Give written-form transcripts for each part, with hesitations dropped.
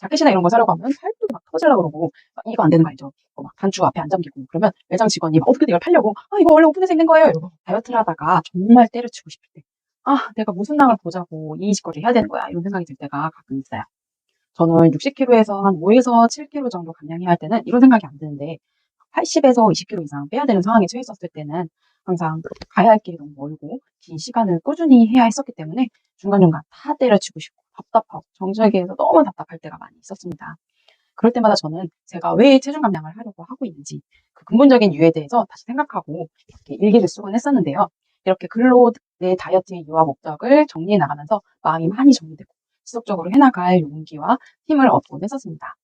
자켓이나 이런 거 사려고 하면 팔뚝이 막 터지려고 그러고 이거 안 되는 거 알죠? 막 단추 앞에 안 잠기고 그러면 매장 직원이 막 어떻게 이걸 팔려고 이거 원래 오픈해서 있는 거예요 이러고 다이어트를 하다가 정말 때려치고 싶을 때 내가 무슨 낭을 보자고 이 짓거리를 해야 되는 거야 이런 생각이 들 때가 가끔 있어요. 저는 60kg에서 한 5에서 7kg 정도 감량해야 할 때는 이런 생각이 안 드는데 80에서 20kg 이상 빼야 되는 상황에 처했었을 때는 항상 가야 할 길이 너무 멀고 긴 시간을 꾸준히 해야 했었기 때문에 중간중간 다 때려치고 싶고 답답하고 정주행에서 너무 답답할 때가 많이 있었습니다. 그럴 때마다 저는 제가 왜 체중 감량을 하려고 하고 있는지 그 근본적인 이유에 대해서 다시 생각하고 이렇게 일기를 쓰곤 했었는데요. 이렇게 글로 내 다이어트의 이유와 목적을 정리해 나가면서 마음이 많이 정리되고 지속적으로 해나갈 용기와 힘을 얻곤 했었습니다.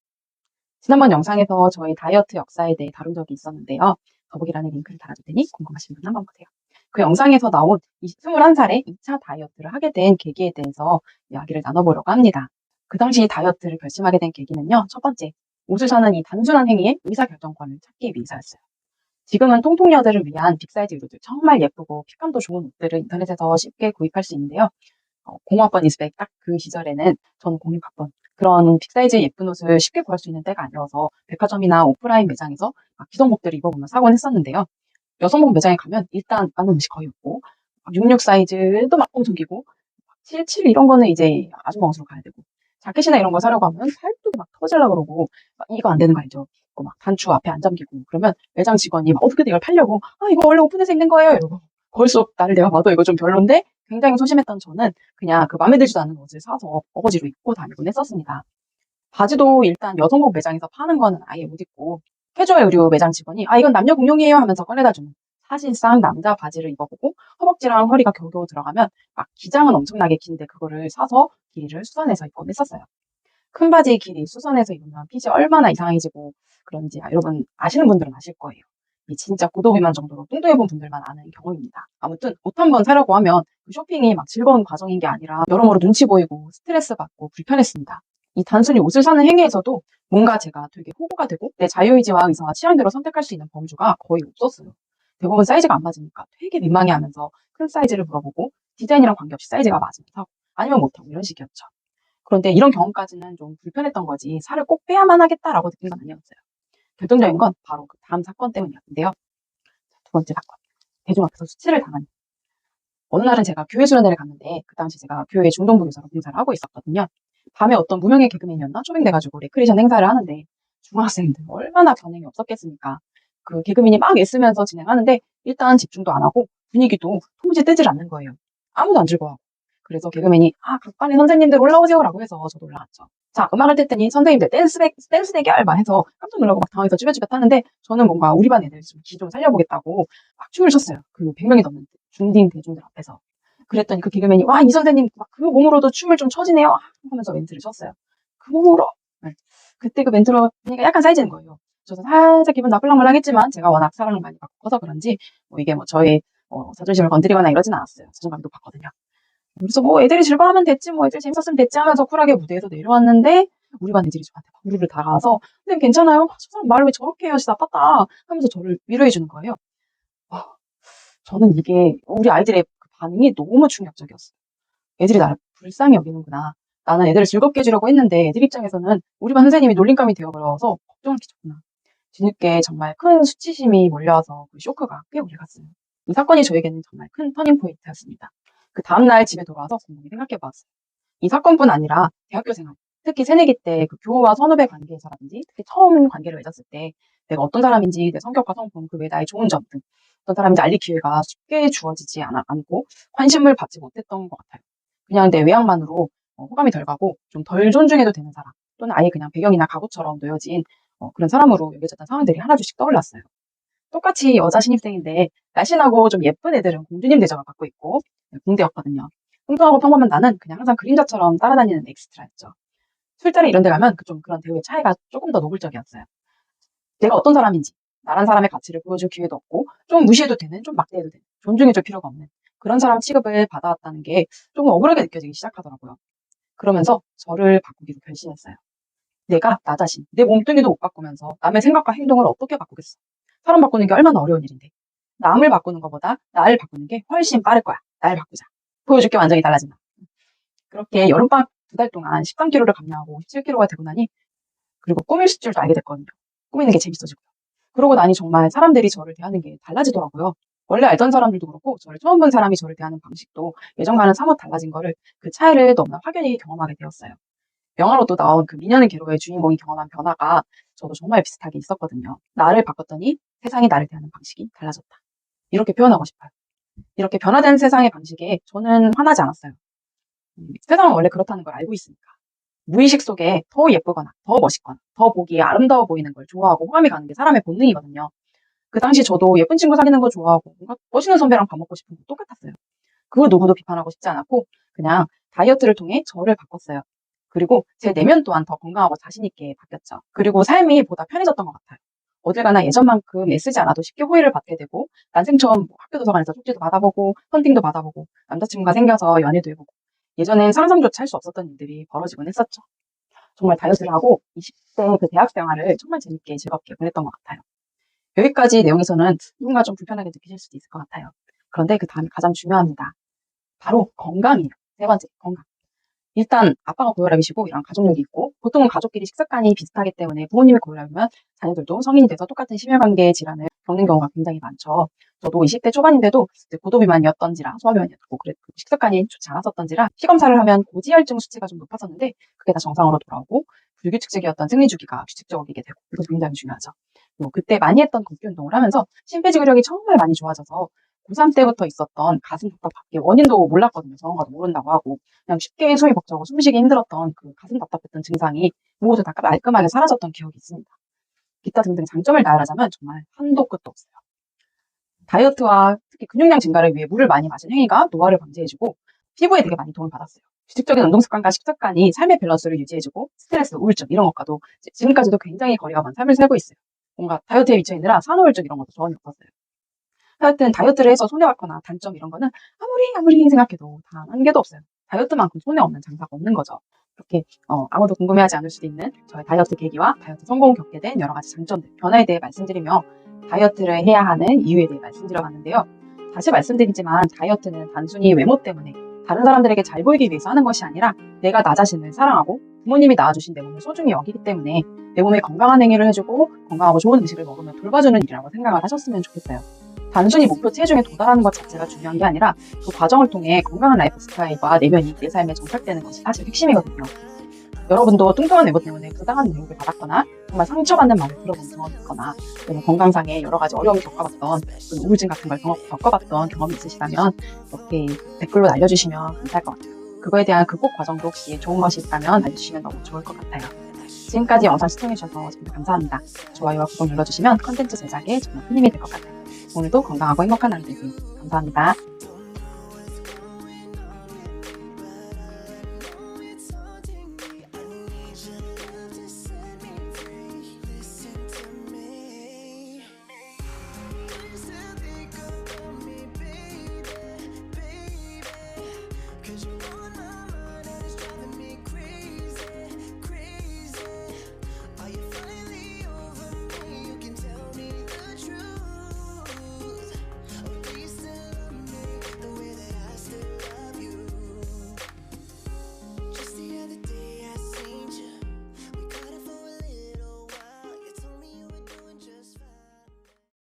지난번 영상에서 저희 다이어트 역사에 대해 다룬 적이 있었는데요. 더보기란에 링크를 달아줄 테니 궁금하신 분 한번 보세요. 그 영상에서 나온 21살에 2차 다이어트를 하게 된 계기에 대해서 이야기를 나눠보려고 합니다. 그 당시 다이어트를 결심하게 된 계기는요. 첫 번째, 옷을 사는 이 단순한 행위에 의사결정권을 찾기 위해서였어요. 지금은 통통녀들을 위한 빅사이즈 의류들 정말 예쁘고 핏감도 좋은 옷들을 인터넷에서 쉽게 구입할 수 있는데요. 공화권 이스백 딱 그 시절에는 저는 공유 갔던 그런 빅사이즈 예쁜 옷을 쉽게 구할 수 있는 때가 아니어서 백화점이나 오프라인 매장에서 기성복들을 입어보면 사곤 했었는데요. 여성복 매장에 가면 일단 맞는 옷이 거의 없고 66 사이즈도 막 엄청 기고 77 이런 거는 이제 아줌마 옷으로 가야 되고 자켓이나 이런 거 사려고 하면 팔뚝이 막 터지려고 그러고 이거 안 되는 거 알죠? 막 단추 앞에 안 잠기고 그러면 매장 직원이 막 어떻게 이걸 팔려고 이거 원래 오픈해서 있는 거예요 이러고 걸수록 나를 내가 봐도 이거 좀 별론데 굉장히 소심했던 저는 그냥 그 마음에 들지도 않는 옷을 사서 어거지로 입고 다니곤 했었습니다. 바지도 일단 여성복 매장에서 파는 거는 아예 못 입고 캐주얼 의류 매장 직원이 이건 남녀 공용이에요 하면서 꺼내다 주는 사실상 남자 바지를 입어보고 허벅지랑 허리가 겨우겨우 들어가면 막 기장은 엄청나게 긴데 그거를 사서 길이를 수선해서 입곤 했었어요. 큰 바지의 길이 수선해서 입으면 핏이 얼마나 이상해지고 그런지 여러분 아시는 분들은 아실 거예요. 이 진짜 고도비만 정도로 뚱뚱해본 분들만 아는 경험입니다. 아무튼 옷 한 번 사려고 하면 그 쇼핑이 막 즐거운 과정인 게 아니라 여러모로 눈치 보이고 스트레스 받고 불편했습니다. 이 단순히 옷을 사는 행위에서도 뭔가 제가 되게 호구가 되고 내 자유의지와 의사와 취향대로 선택할 수 있는 범주가 거의 없었어요. 대부분 사이즈가 안 맞으니까 되게 민망해하면서 큰 사이즈를 물어보고 디자인이랑 관계없이 사이즈가 맞으면 사고 아니면 못하고 이런 식이었죠. 그런데 이런 경험까지는 좀 불편했던 거지 살을 꼭 빼야만 하겠다라고 느낀 건 아니었어요. 결정적인 건 바로 그 다음 사건 때문이었는데요. 두 번째 사건. 대중 앞에서 수치를 당한. 어느 날은 제가 교회 수련회를 갔는데 그 당시 제가 교회 중동부 교사로 봉사를 하고 있었거든요. 밤에 어떤 무명의 개그맨이었나 초빙돼가지고 레크레이션 행사를 하는데 중학생들 얼마나 반응이 없었겠습니까? 그 개그맨이 막 애쓰면서 진행하는데 일단 집중도 안 하고 분위기도 도무지 뜨질 않는 거예요. 아무도 안 즐거워하고. 그래서 개그맨이 각반의 선생님들 올라오세요라고 해서 저도 올라갔죠. 자, 음악을 뗐더니 선생님들 댄스 대결 막 해서 깜짝 놀라고 막 당황해서 쭈뼛쭈뼛 하는데 저는 뭔가 우리 반 애들 좀 기 좀 살려보겠다고 막 춤을 췄어요. 그 100명이 넘는 중딩 대중들 앞에서. 그랬더니 그 개그맨이 이 선생님 막 그 몸으로도 춤을 좀 춰지네요 하면서 멘트를 쳤어요. 그 몸으로. 네. 그때 그 멘트로 보니까 약간 사이즈는 거예요. 저도 살짝 기분 나쁠랑말랑 했지만 제가 워낙 사랑을 많이 받고 커서 그런지 이게 저의 자존심을 건드리거나 이러진 않았어요. 자존감이 높았거든요. 그래서 애들이 즐거워하면 됐지 애들 재밌었으면 됐지 하면서 쿨하게 무대에서 내려왔는데 우리 반 애들이 저한테 막 무릎을 다가와서 선생님 괜찮아요? 저 사람 말을 왜 저렇게 해요? 진짜 나빴다 하면서 저를 위로해 주는 거예요. 저는 이게 우리 아이들의 그 반응이 너무 충격적이었어요. 애들이 나를 불쌍히 여기는구나. 나는 애들을 즐겁게 해주려고 했는데 애들 입장에서는 우리 반 선생님이 놀림감이 되어버려서 걱정을 끼쳤구나. 뒤늦게 정말 큰 수치심이 몰려와서 그 쇼크가 꽤 오래 갔어요. 이 사건이 저에게는 정말 큰 터닝포인트였습니다. 그 다음날 집에 돌아와서 곰곰이 생각해봤어요. 이 사건뿐 아니라 대학교 생활, 특히 새내기 때 그 교우와 선후배 관계에서라든지 특히 처음 관계를 맺었을 때 내가 어떤 사람인지 내 성격과 성품, 그 외에 나의 좋은 점 등 어떤 사람인지 알릴 기회가 쉽게 주어지지 않고 관심을 받지 못했던 것 같아요. 그냥 내 외향만으로 호감이 덜 가고 좀 덜 존중해도 되는 사람 또는 아예 그냥 배경이나 가구처럼 놓여진 그런 사람으로 여겨졌던 상황들이 하나둘씩 떠올랐어요. 똑같이 여자 신입생인데 날씬하고 좀 예쁜 애들은 공주님 대접을 받고 있고 공대였거든요. 뚱뚱하고 평범한 나는 그냥 항상 그림자처럼 따라다니는 엑스트라였죠. 술자리 이런 데 가면 좀 그런 대우의 차이가 조금 더 노골적이었어요. 내가 어떤 사람인지 나란 사람의 가치를 보여줄 기회도 없고 좀 무시해도 되는 좀 막대해도 되는 존중해줄 필요가 없는 그런 사람 취급을 받아왔다는 게 조금 억울하게 느껴지기 시작하더라고요. 그러면서 저를 바꾸기로 결심했어요. 내가 나 자신, 내 몸뚱이도 못 바꾸면서 남의 생각과 행동을 어떻게 바꾸겠어. 사람 바꾸는 게 얼마나 어려운 일인데. 남을 바꾸는 것보다 나를 바꾸는 게 훨씬 빠를 거야. 날 바꾸자. 보여줄 게 완전히 달라진다. 그렇게 여름방학 2달 동안 13kg를 감량하고 17kg가 되고 나니 그리고 꾸밀 줄도 알게 됐거든요. 꾸미는 게 재밌어지고요. 그러고 나니 정말 사람들이 저를 대하는 게 달라지더라고요. 원래 알던 사람들도 그렇고 저를 처음 본 사람이 저를 대하는 방식도 예전과는 사뭇 달라진 거를 그 차이를 너무나 확연히 경험하게 되었어요. 영화로도 나온 그 미녀는 괴로워의 주인공이 경험한 변화가 저도 정말 비슷하게 있었거든요. 나를 바꿨더니 세상이 나를 대하는 방식이 달라졌다. 이렇게 표현하고 싶어요. 이렇게 변화된 세상의 방식에 저는 화나지 않았어요. 세상은 원래 그렇다는 걸 알고 있으니까. 무의식 속에 더 예쁘거나 더 멋있거나 더 보기에 아름다워 보이는 걸 좋아하고 호감이 가는 게 사람의 본능이거든요. 그 당시 저도 예쁜 친구 사귀는 거 좋아하고 뭔가 멋있는 선배랑 밥 먹고 싶은 거 똑같았어요. 그 누구도 비판하고 싶지 않았고 그냥 다이어트를 통해 저를 바꿨어요. 그리고 제 내면 또한 더 건강하고 자신 있게 바뀌었죠. 그리고 삶이 보다 편해졌던 것 같아요. 어딜 가나 예전만큼 애쓰지 않아도 쉽게 호의를 받게 되고 난생처럼 뭐 학교 도서관에서 쪽지도 받아보고 헌팅도 받아보고 남자친구가 생겨서 연애도 해보고 예전엔 상상조차 할 수 없었던 일들이 벌어지곤 했었죠. 정말 다이어트를 하고 20대 그 대학 생활을 정말 재밌게 즐겁게 보냈던 것 같아요. 여기까지 내용에서는 누군가 좀 불편하게 느끼실 수도 있을 것 같아요. 그런데 그 다음이 가장 중요합니다. 바로 건강이에요. 세 번째, 건강. 일단 아빠가 고혈압이시고 이런 가족력이 있고 보통은 가족끼리 식습관이 비슷하기 때문에 부모님이 고혈압이면 자녀들도 성인이 돼서 똑같은 심혈관계 질환을 겪는 경우가 굉장히 많죠. 저도 20대 초반인데도 고도비만이었던지라 소화비만이었고 그래 식습관이 좋지 않았었던지라 피검사를 하면 고지혈증 수치가 좀 높았었는데 그게 다 정상으로 돌아오고 불규칙적이었던 생리 주기가 규칙적이게 되고 이것도 굉장히 중요하죠. 그리고 그때 많이 했던 걷기 운동을 하면서 심폐지구력이 정말 많이 좋아져서 고3 때부터 있었던 가슴 답답함의 원인도 몰랐거든요. 정확하게 모른다고 하고 그냥 쉽게 숨이 벅차고 숨쉬기 힘들었던 그 가슴 답답했던 증상이 모두 다 깔끔하게 사라졌던 기억이 있습니다. 기타 등등 장점을 나열하자면 정말 한도 끝도 없어요. 다이어트와 특히 근육량 증가를 위해 물을 많이 마신 행위가 노화를 방지해주고 피부에 되게 많이 도움을 받았어요. 규칙적인 운동 습관과 식습관이 삶의 밸런스를 유지해주고 스트레스, 우울증 이런 것과도 지금까지도 굉장히 거리가 먼 삶을 살고 있어요. 뭔가 다이어트에 미쳐있느라 산후우울증 이런 것도 전혀 없었어요. 하여튼 다이어트를 해서 손해받거나 단점 이런 거는 아무리 생각해도 단 한 개도 없어요. 다이어트만큼 손해 없는 장사가 없는 거죠. 이렇게 아무도 궁금해하지 않을 수도 있는 저의 다이어트 계기와 다이어트 성공을 겪게 된 여러 가지 장점들, 변화에 대해 말씀드리며 다이어트를 해야 하는 이유에 대해 말씀드려봤는데요. 다시 말씀드리지만 다이어트는 단순히 외모 때문에 다른 사람들에게 잘 보이기 위해서 하는 것이 아니라 내가 나 자신을 사랑하고 부모님이 낳아주신 내 몸을 소중히 여기기 때문에 내 몸에 건강한 행위를 해주고 건강하고 좋은 음식을 먹으며 돌봐주는 일이라고 생각을 하셨으면 좋겠어요. 단순히 목표 체중에 도달하는 것 자체가 중요한 게 아니라 그 과정을 통해 건강한 라이프 스타일과 내면이 내 삶에 정착되는 것이 사실 핵심이거든요. 여러분도 뚱뚱한 외모 때문에 부당한 유혹을 받았거나 정말 상처받는 말을 들어본 경험이 있거나 건강상에 여러 가지 어려움을 겪어봤던 우울증 같은 걸 겪어봤던 경험이 있으시다면 이렇게 댓글로 알려주시면 감사할 것 같아요. 그거에 대한 극복 과정도 혹시 좋은 것이 있다면 알려주시면 너무 좋을 것 같아요. 지금까지 영상 시청해주셔서 정말 감사합니다. 좋아요와 구독 눌러주시면 컨텐츠 제작에 정말 큰 힘이 될 것 같아요. 오늘도 건강하고 행복한 하루 되세요. 감사합니다.